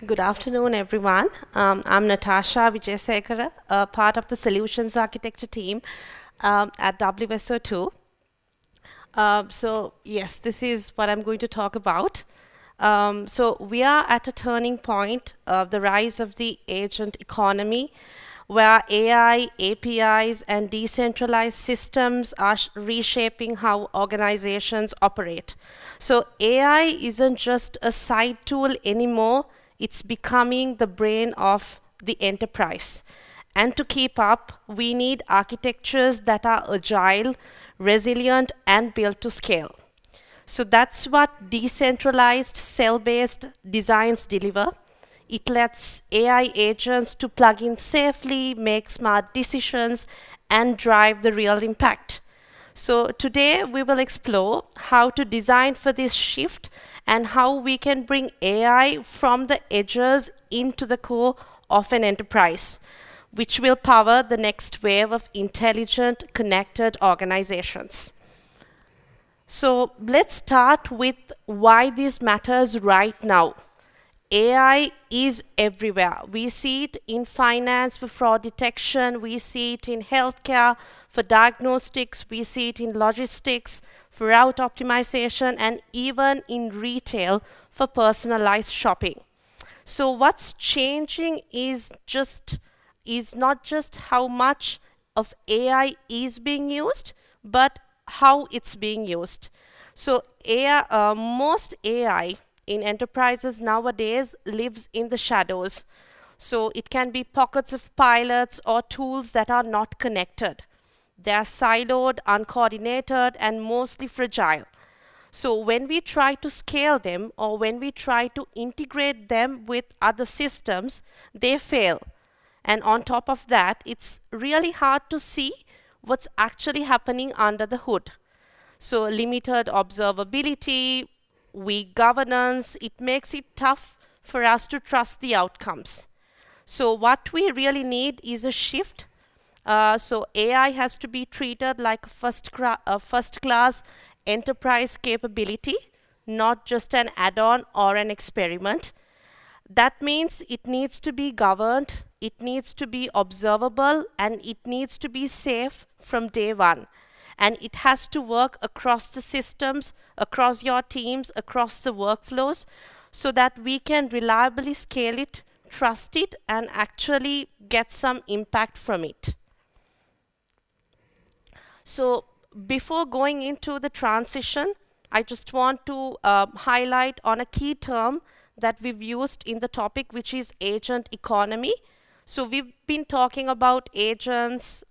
Good afternoon, everyone. I'm Natasha Wijesekare, part of the Solutions Architecture team at WSO2. Yes, this is what I'm going to talk about. We are at a turning point of the rise of the agent economy, where AI, APIs, and decentralized systems are reshaping how organizations operate. So AI isn't just a side tool anymore, it's becoming the brain of the enterprise. And to keep up, we need architectures that are agile, resilient, and built to scale. So that's what decentralized cell-based designs deliver. It lets AI agents to plug in safely, make smart decisions, and drive the real impact. So today we will explore how to design for this shift and how we can bring AI from the edges into the core of an enterprise, which will power the next wave of intelligent, connected organizations. So let's start with why this matters right now. AI is everywhere. We see it in finance for fraud detection, we see it in healthcare for diagnostics, we see it in logistics for route optimization, and even in retail for personalized shopping. So what's changing is not just how much of AI is being used, but how it's being used. So most AI in enterprises nowadays lives in the shadows. So it can be pockets of pilots or tools that are not connected. They are siloed, uncoordinated, and mostly fragile. So when we try to scale them or when we try to integrate them with other systems, they fail. And on top of that, it's really hard to see what's actually happening under the hood. So limited observability, weak governance, it makes it tough for us to trust the outcomes. So what we really need is a shift. So AI has to be treated like a first-class enterprise capability, not just an add-on or an experiment. That means it needs to be governed, it needs to be observable, and it needs to be safe from day one. And it has to work across the systems, across your teams, across the workflows, so that we can reliably scale it, trust it, and actually get some impact from it. So before going into the transition, I just want to highlight on a key term that we've used in the topic, which is agent economy. So we've been talking about agents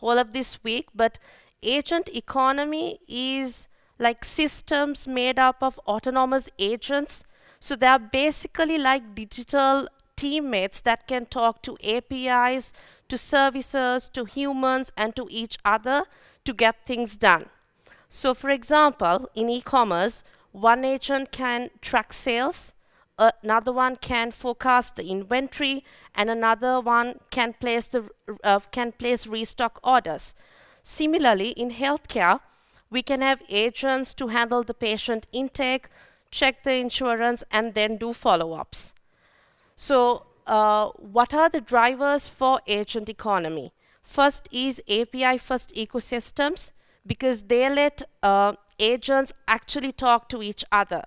all of this week, but agent economy is like systems made up of autonomous agents. So they are basically like digital teammates that can talk to APIs, to services, to humans, and to each other to get things done. So for example, in e-commerce, one agent can track sales, another one can forecast the inventory, and another one can place restock orders. Similarly, in healthcare, we can have agents to handle the patient intake, check the insurance, and then do follow-ups. So what are the drivers for agent economy? First is API-first ecosystems, because they let agents actually talk to each other.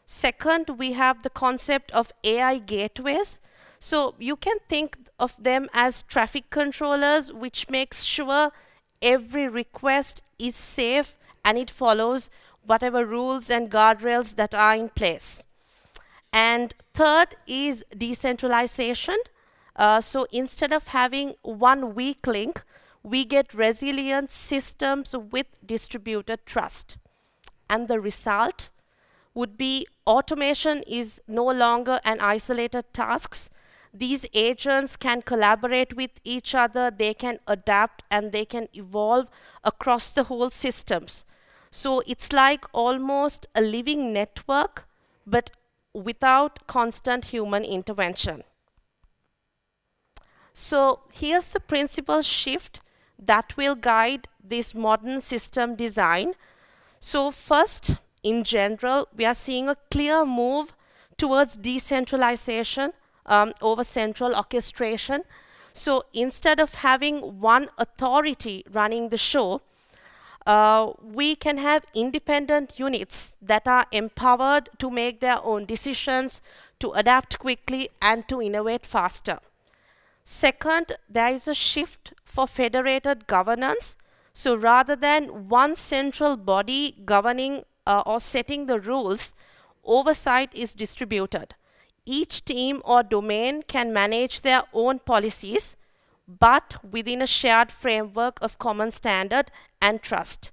Second, we have the concept of AI gateways. So you can think of them as traffic controllers, which makes sure every request is safe and it follows whatever rules and guardrails that are in place. And third is decentralization. So instead of having one weak link, we get resilient systems with distributed trust. And the result would be automation is no longer an isolated task. These agents can collaborate with each other, they can adapt, and they can evolve across the whole systems. So it's like almost a living network, but without constant human intervention. So here's the principal shift that will guide this modern system design. So first, in general, we are seeing a clear move towards decentralization over central orchestration. So instead of having one authority running the show, we can have independent units that are empowered to make their own decisions, to adapt quickly, and to innovate faster. Second, there is a shift for federated governance. So rather than one central body governing or setting the rules, oversight is distributed. Each team or domain can manage their own policies, but within a shared framework of common standard and trust.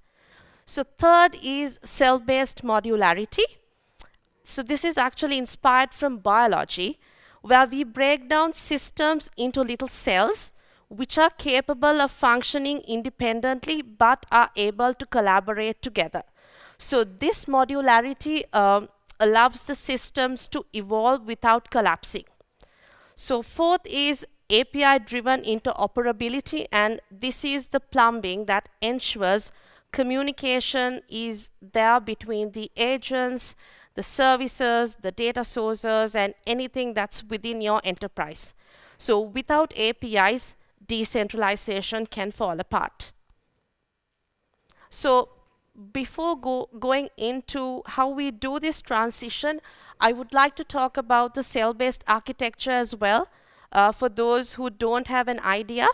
So third is cell-based modularity. So this is actually inspired from biology, where we break down systems into little cells which are capable of functioning independently but are able to collaborate together. So this modularity allows the systems to evolve without collapsing. So fourth is API-driven interoperability, and this is the plumbing that ensures communication is there between the agents, the services, the data sources, and anything that's within your enterprise. So without APIs, decentralization can fall apart. So before going into how we do this transition, I would like to talk about the cell-based architecture as well, for those who don't have an idea.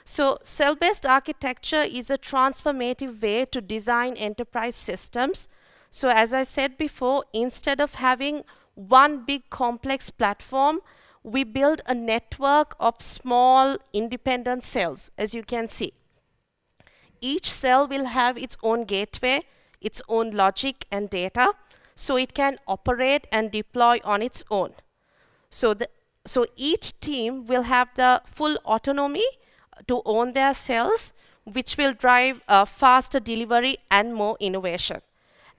So cell-based architecture is a transformative way to design enterprise systems. So as I said before, instead of having one big complex platform, we build a network of small independent cells, as you can see. Each cell will have its own gateway, its own logic and data, so it can operate and deploy on its own. So each team will have the full autonomy to own their cells, which will drive faster delivery and more innovation.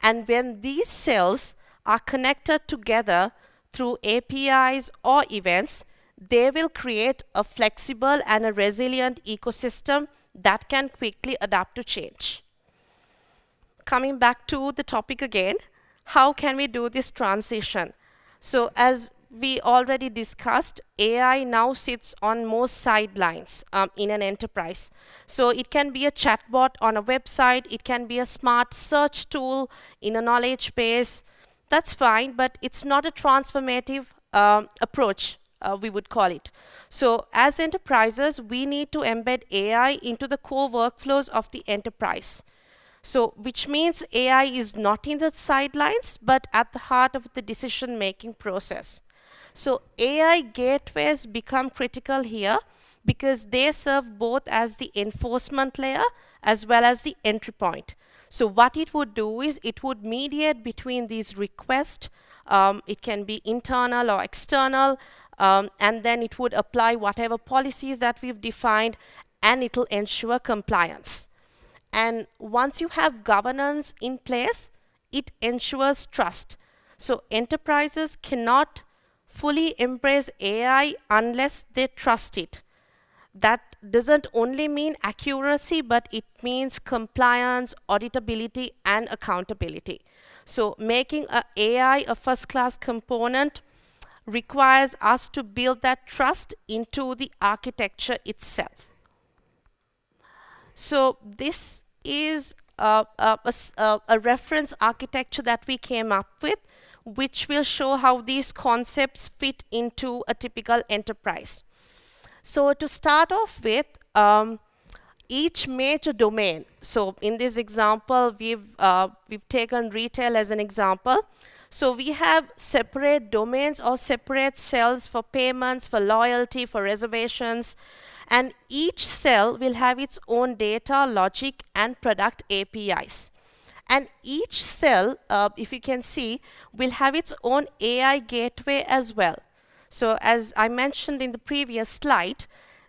And when these cells are connected together through APIs or events, they will create a flexible and a resilient ecosystem that can quickly adapt to change. Coming back to the topic again, how can we do this transition? So as we already discussed, AI now sits on most sidelines in an enterprise. So it can be a chatbot on a website, it can be a smart search tool in a knowledge base. That's fine, but it's not a transformative approach, we would call it. So as enterprises, we need to embed AI into the core workflows of the enterprise. So which means AI is not in the sidelines, but at the heart of the decision-making process. So AI gateways become critical here because they serve both as the enforcement layer as well as the entry point. So what it would do is it would mediate between these requests. It can be internal or external, and then it would apply whatever policies that we've defined, and it will ensure compliance. And once you have governance in place, it ensures trust. So enterprises cannot fully embrace AI unless they trust it. That doesn't only mean accuracy, but it means compliance, auditability, and accountability. So making AI a first-class component requires us to build that trust into the architecture itself. So this is a reference architecture that we came up with, which will show how these concepts fit into a typical enterprise. So to start off with, each major domain. So in this example, we've taken retail as an example. So we have separate domains or separate cells for payments, for loyalty, for reservations. And each cell will have its own data, logic, and product APIs. And each cell, if you can see, will have its own AI gateway as well. So as I mentioned in the previous slide,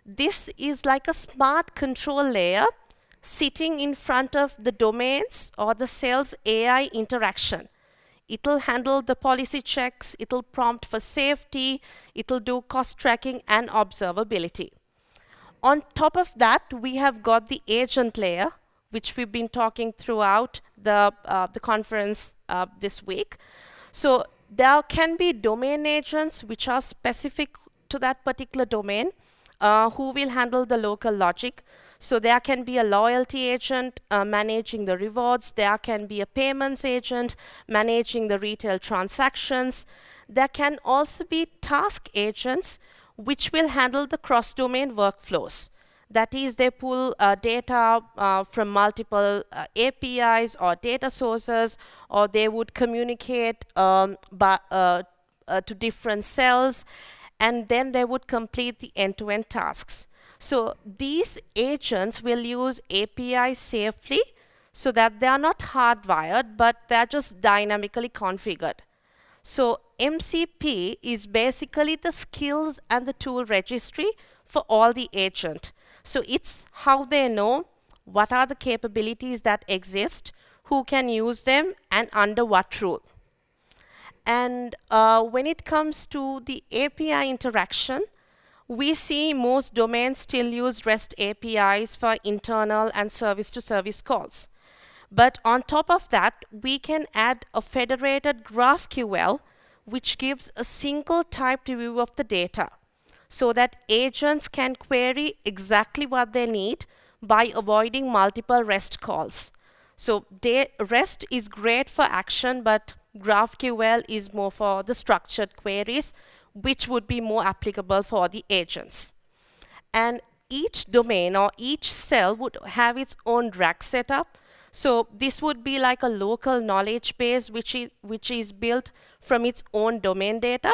this is like a smart control layer sitting in front of the domains or the cell's AI interaction. It'll handle the policy checks, it'll prompt for safety, it'll do cost tracking and observability. On top of that, we have got the agent layer, which we've been talking throughout the conference this week. So there can be domain agents which are specific to that particular domain who will handle the local logic. So there can be a loyalty agent managing the rewards. There can be a payments agent managing the retail transactions. There can also be task agents which will handle the cross-domain workflows. That is, they pull data from multiple APIs or data sources, or they would communicate to different cells, and then they would complete the end-to-end tasks. So these agents will use APIs safely so that they are not hardwired, but they're just dynamically configured. So MCP is basically the skills and the tool registry for all the agent. So it's how they know what are the capabilities that exist, who can use them, and under what rule. And when it comes to the API interaction, we see most domains still use REST APIs for internal and service-to-service calls. But on top of that, we can add a federated GraphQL, which gives a single typed view of the data, so that agents can query exactly what they need by avoiding multiple REST calls. So REST is great for action, but GraphQL is more for the structured queries, which would be more applicable for the agents. And each domain or each cell would have its own RAG setup. So this would be like a local knowledge base which is built from its own domain data.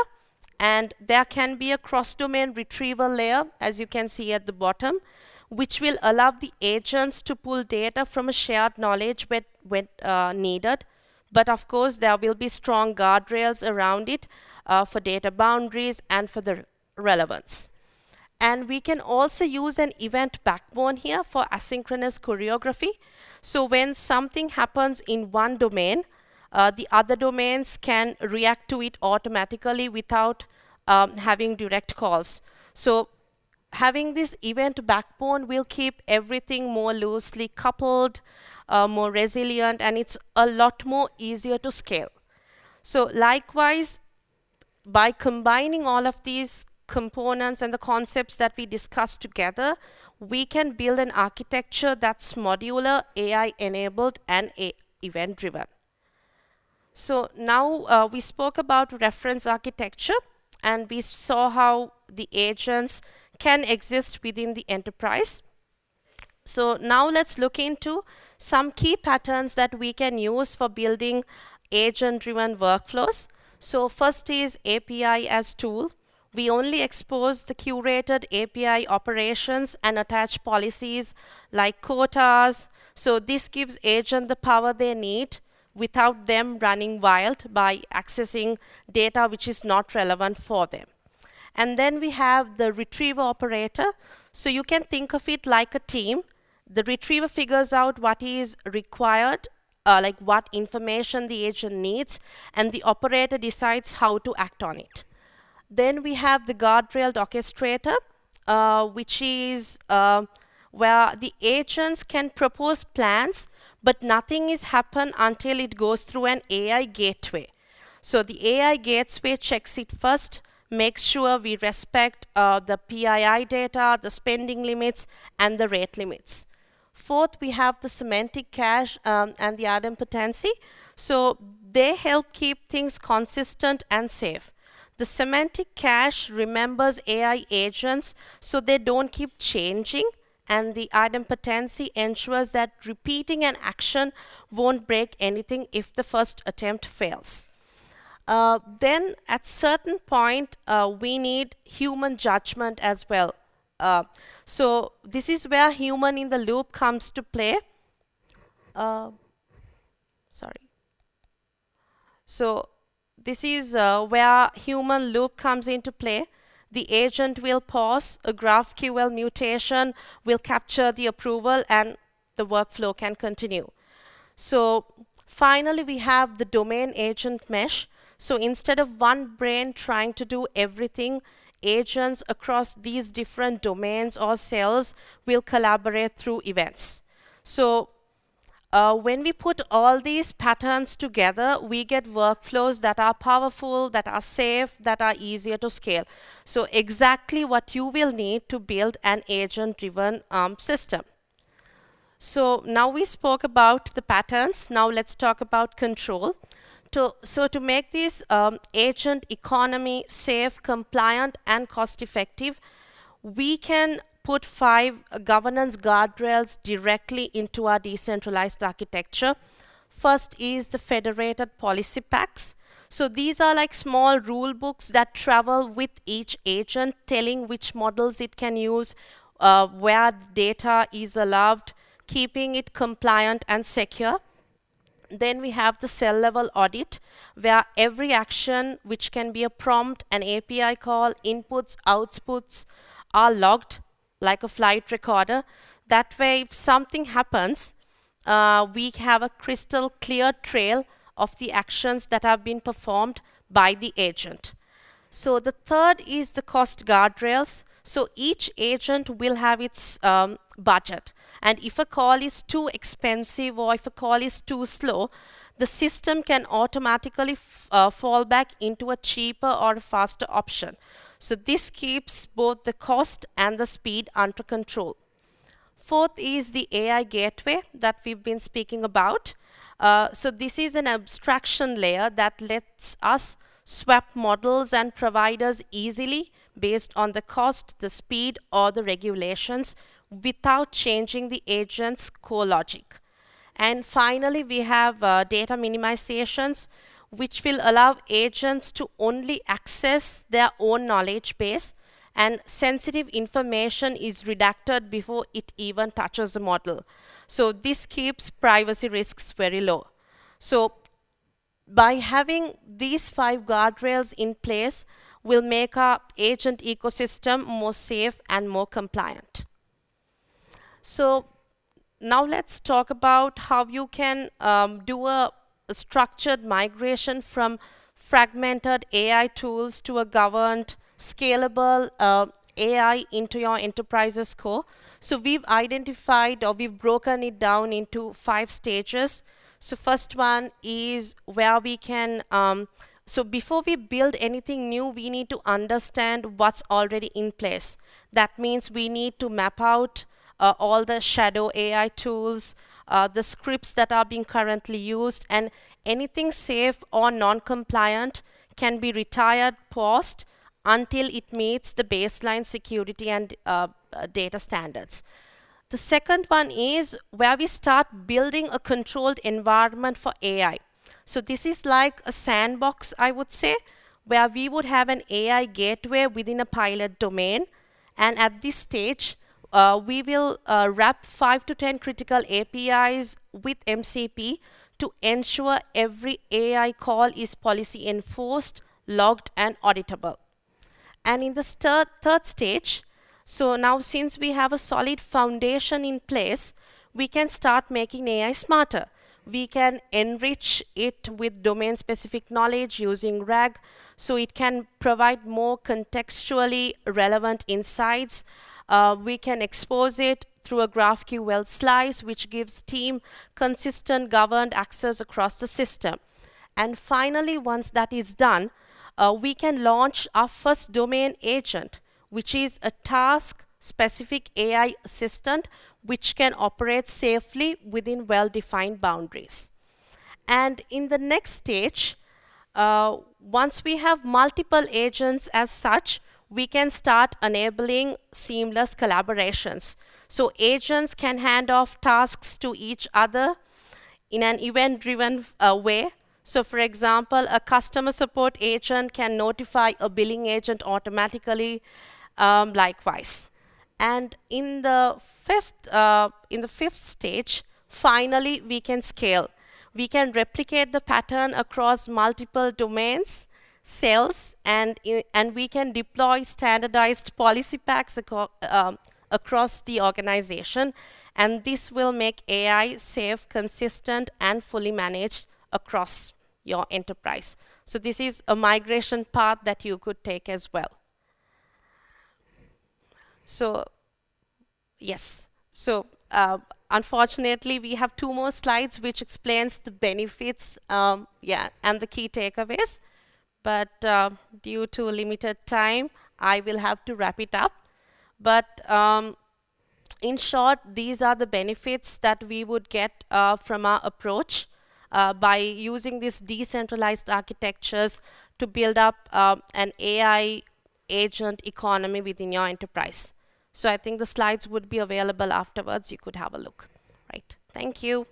And there can be a cross-domain retrieval layer, as you can see at the bottom, which will allow the agents to pull data from a shared knowledge when needed. But of course, there will be strong guardrails around it for data boundaries and for the relevance. And we can also use an event backbone here for asynchronous choreography. So when something happens in one domain, the other domains can react to it automatically without having direct calls. So having this event backbone will keep everything more loosely coupled, more resilient, and it's a lot more easier to scale. So likewise, by combining all of these components and the concepts that we discussed together, we can build an architecture that's modular, AI-enabled, and event-driven. So now we spoke about reference architecture, and we saw how the agents can exist within the enterprise. So now let's look into some key patterns that we can use for building agent-driven workflows. So first is API as tool. We only expose the curated API operations and attach policies like quotas. So this gives agent the power they need without them running wild by accessing data which is not relevant for them. And then we have the retriever operator. So you can think of it like a team. The retriever figures out what is required, like what information the agent needs, and the operator decides how to act on it. Then we have the guardrailed orchestrator, which is where the agents can propose plans, but nothing is happen until it goes through an AI gateway. So the AI gateway checks it first, makes sure we respect the PII data, the spending limits, and the rate limits. Fourth, we have the semantic cache and the idempotency. So they help keep things consistent and safe. The semantic cache remembers AI agents so they don't keep changing, and the idempotency ensures that repeating an action won't break anything if the first attempt fails. Then at certain point, we need human judgment as well. So this is where human in the loop comes to play. Sorry. So this is where human loop comes into play. The agent will pause, a GraphQL mutation will capture the approval, and the workflow can continue. So finally, we have the domain agent mesh. So instead of one brain trying to do everything, agents across these different domains or cells will collaborate through events. So when we put all these patterns together, we get workflows that are powerful, that are safe, that are easier to scale. So exactly what you will need to build an agent-driven system. So now we spoke about the patterns. Now let's talk about control. So to make this agent economy safe, compliant, and cost-effective, we can put 5 governance guardrails directly into our decentralized architecture. First is the federated policy packs. So these are like small rule books that travel with each agent, telling which models it can use, where data is allowed, keeping it compliant and secure. Then we have the cell level audit, where every action, which can be a prompt, an API call, inputs, outputs, are logged like a flight recorder. That way, if something happens, we have a crystal clear trail of the actions that have been performed by the agent. So the third is the cost guardrails. So each agent will have its budget. And if a call is too expensive or if a call is too slow, the system can automatically fall back into a cheaper or a faster option. So this keeps both the cost and the speed under control. Fourth is the AI gateway that we've been speaking about. So this is an abstraction layer that lets us swap models and providers easily based on the cost, the speed, or the regulations without changing the agent's core logic. And finally, we have data minimizations, which will allow agents to only access their own knowledge base, and sensitive information is redacted before it even touches the model. So this keeps privacy risks very low. So by having these 5 guardrails in place, will make our agent ecosystem more safe and more compliant. So now let's talk about how you can do a structured migration from fragmented AI tools to a governed, scalable AI into your enterprise's core. So we've identified, or we've broken it down into 5 stages. So first one is where we can, so before we build anything new, we need to understand what's already in place. That means we need to map out all the shadow AI tools, the scripts that are being currently used, and anything safe or non-compliant can be retired, paused, until it meets the baseline security and data standards. The second one is where we start building a controlled environment for AI. So this is like a sandbox, I would say, where we would have an AI gateway within a pilot domain. And at this stage, we will wrap 5 to 10 critical APIs with MCP to ensure every AI call is policy enforced, logged, and auditable. And in the third stage, so now since we have a solid foundation in place, we can start making AI smarter. We can enrich it with domain-specific knowledge using RAG, so it can provide more contextually relevant insights. We can expose it through a GraphQL slice, which gives team consistent governed access across the system. And finally, once that is done, we can launch our first domain agent, which is a task-specific AI assistant which can operate safely within well-defined boundaries. And in the next stage, once we have multiple agents as such, we can start enabling seamless collaborations. So agents can hand off tasks to each other in an event-driven way. So for example, a customer support agent can notify a billing agent automatically, likewise. And in the fifth stage, finally, we can scale. We can replicate the pattern across multiple domains, cells, and we can deploy standardized policy packs across the organization. And this will make AI safe, consistent, and fully managed across your enterprise. So this is a migration path that you could take as well. So yes, so Unfortunately, we have 2 more slides which explains the benefits, yeah, and the key takeaways. But due to limited time, I will have to wrap it up. But in short, these are the benefits that we would get from our approach by using these decentralized architectures to build up an AI agent economy within your enterprise. So I think the slides would be available afterwards. You could have a look. Right. Thank you.